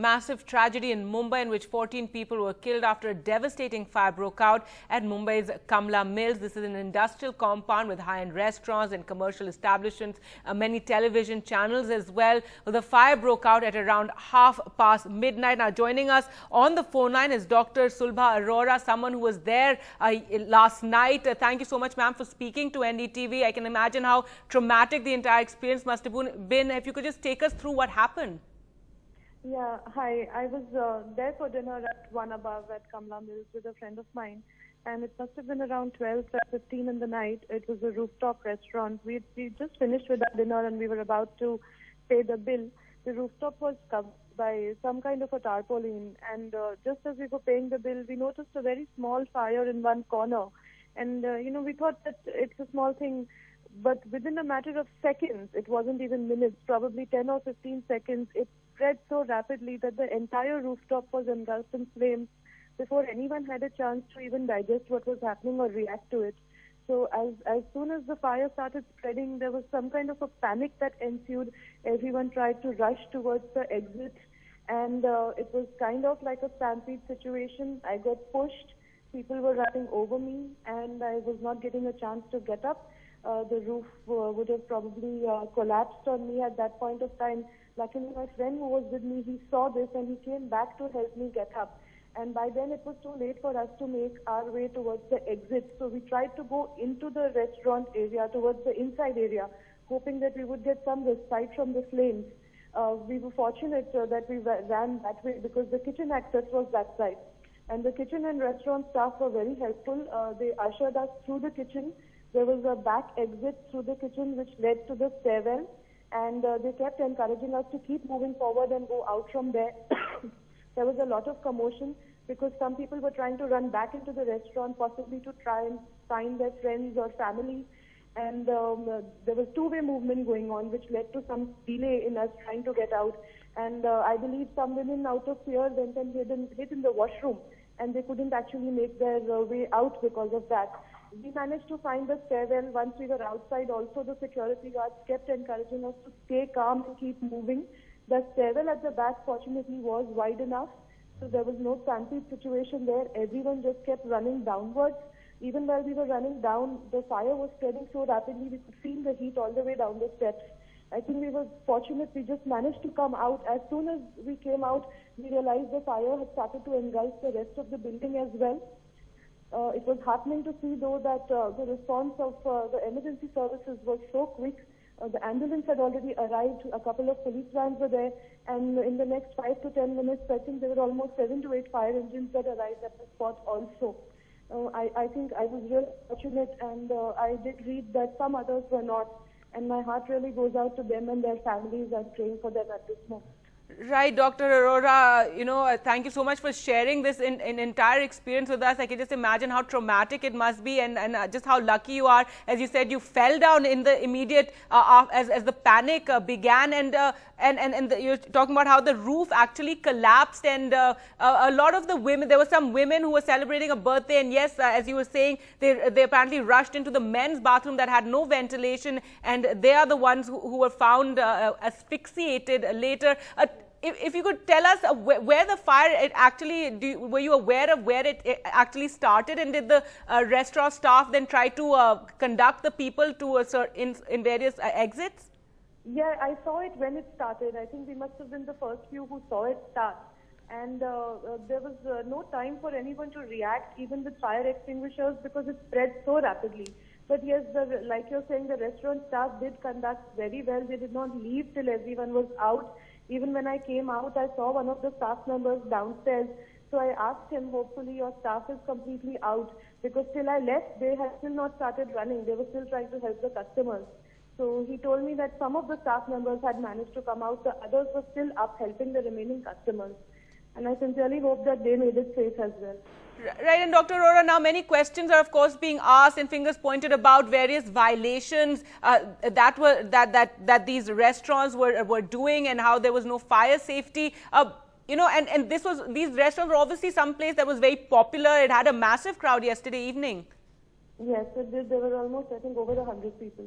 Massive tragedy in Mumbai in which 14 people were killed after a devastating fire broke out at Mumbai's Kamala Mills. This is an industrial compound with high-end restaurants and commercial establishments, many television channels as well. The fire broke out at around midnight. Now, joining us on the phone line is Dr. Sulbha Arora, someone who was there last night. Thank you so much, ma'am, for speaking to NDTV. I can imagine how traumatic the entire experience must have been. If you could just take us through what happened. Yeah, hi. I was there for dinner at one above at Kamala Mills with a friend of mine, and it must have been around 12:15 in the night. It was a rooftop restaurant. We just finished with our dinner and we were about to pay the bill. The rooftop was covered by some kind of a tarpaulin, and just as we were paying the bill, we noticed a very small fire in one corner. And, we thought that it's a small thing, but within a matter of seconds, it wasn't even minutes, probably 10 or 15 seconds, it spread so rapidly that the entire rooftop was engulfed in flames before anyone had a chance to even digest what was happening or react to it. So as soon as the fire started spreading, there was some kind of a panic that ensued. Everyone tried to rush towards the exit, and it was kind of like a stampede situation. I got pushed, people were running over me, and I was not getting a chance to get up. The roof would have probably collapsed on me at that point of time. Luckily, my friend who was with me, he saw this and he came back to help me get up. And by then it was too late for us to make our way towards the exit. So we tried to go into the restaurant area, towards the inside area, hoping that we would get some respite from the flames. We were fortunate that we ran that way because the kitchen access was that side. And the kitchen and restaurant staff were very helpful. They ushered us through the kitchen. There was a back exit through the kitchen which led to the stairwell, and they kept encouraging us to keep moving forward and go out from there. There was a lot of commotion because some people were trying to run back into the restaurant, possibly to try and find their friends or family, and there was two-way movement going on which led to some delay in us trying to get out. And I believe some women, out of fear, went and hid in the washroom, and they couldn't actually make their way out because of that. We managed to find the stairwell. Once we were outside, also the security guards kept encouraging us to stay calm and keep moving. The stairwell at the back, fortunately, was wide enough, so there was no stampede situation there. Everyone just kept running downwards. Even while we were running down, the fire was spreading so rapidly, we could feel the heat all the way down the steps. I think we were fortunate. We just managed to come out. As soon as we came out, we realized the fire had started to engulf the rest of the building as well. It was heartening to see, though, that the response of the emergency services was so quick. The ambulance had already arrived, a couple of police vans were there, and in the next 5 to 10 minutes, I think there were almost 7 to 8 fire engines that arrived at the spot also. I think I was really fortunate, and I did read that some others were not, and my heart really goes out to them and their families. I'm praying for them at this moment. Right, Dr. Arora, thank you so much for sharing this entire experience with us. I can just imagine how traumatic it must be, and just how lucky you are. As you said, you fell down in the immediate, as the panic began, and you're talking about how the roof actually collapsed, and a lot of the women, there were some women who were celebrating a birthday, and yes, as you were saying, they apparently rushed into the men's bathroom that had no ventilation, and they are the ones who were found asphyxiated later. If you could tell us where the fire were you aware of where it actually started, and did the restaurant staff then try to conduct the people to in various exits? Yeah, I saw it when it started. I think we must have been the first few who saw it start. And there was no time for anyone to react, even with fire extinguishers, because it spread so rapidly. But yes, like you're saying, the restaurant staff did conduct very well. They did not leave till everyone was out. Even when I came out, I saw one of the staff members downstairs. So I asked him, hopefully your staff is completely out, because till I left, they had still not started running. They were still trying to help the customers. So he told me that some of the staff members had managed to come out. The others were still up helping the remaining customers. And I sincerely hope that they made it safe as well. Right, and Dr. Arora, now many questions are of course being asked and fingers pointed about various violations that these restaurants were doing, and how there was no fire safety. And these restaurants were obviously some place that was very popular. It had a massive crowd yesterday evening. Yes, it did. There were almost, I think, over 100 people.